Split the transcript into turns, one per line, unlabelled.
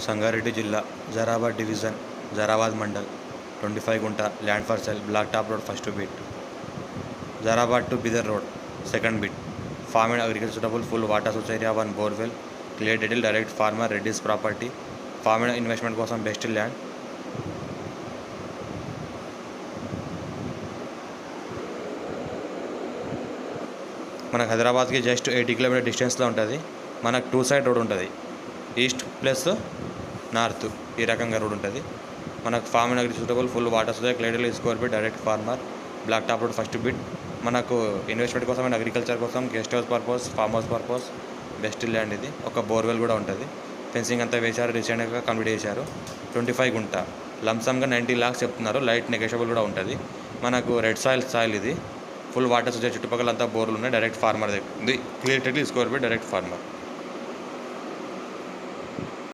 సంగారెడ్డి జిల్లా జరాబాద్ డివిజన్ జరాబాద్ మండల్ 25 గుంట land for sale black top road first bit Zaheerabad to Bidar road second bit farm and agriculture suitable full water source area 1 borewell clear detail direct farmer redis property farm and investment కోసం best land మనకు హైదరాబాద్కి just 80 kilometer డిస్టెన్స్లో ఉంటుంది. మనకు 2 side road ఉంటుంది, east plus north ఈ రకంగా road ఉంటుంది. మనకు farm and agriculture suitable full water source clear detail score bit direct farmer black top road first bit. మనకు ఇన్వెస్ట్మెంట్ కోసం అండ్ అగ్రికల్చర్ కోసం guest house purpose farm house purpose best land ఇది. ఒక borewell కూడా ఉంటుంది. Fencing అంతా వేశారు, రీసెంట్గా కంప్లీట్ చేశారు. 25 గుంట లంసమ్గా 90 lakhs చెప్తున్నారు. లైట్ నెగోషియబుల్ కూడా ఉంటుంది. మనకు రెడ్ సాయిల్ ఇది. ఫుల్ వాటర్స్ వచ్చే చుట్టుపక్కల అంతా బోర్లు ఉన్నాయి. డైరెక్ట్ ఫార్మర్ దగ్గర clear title score by direct farmer.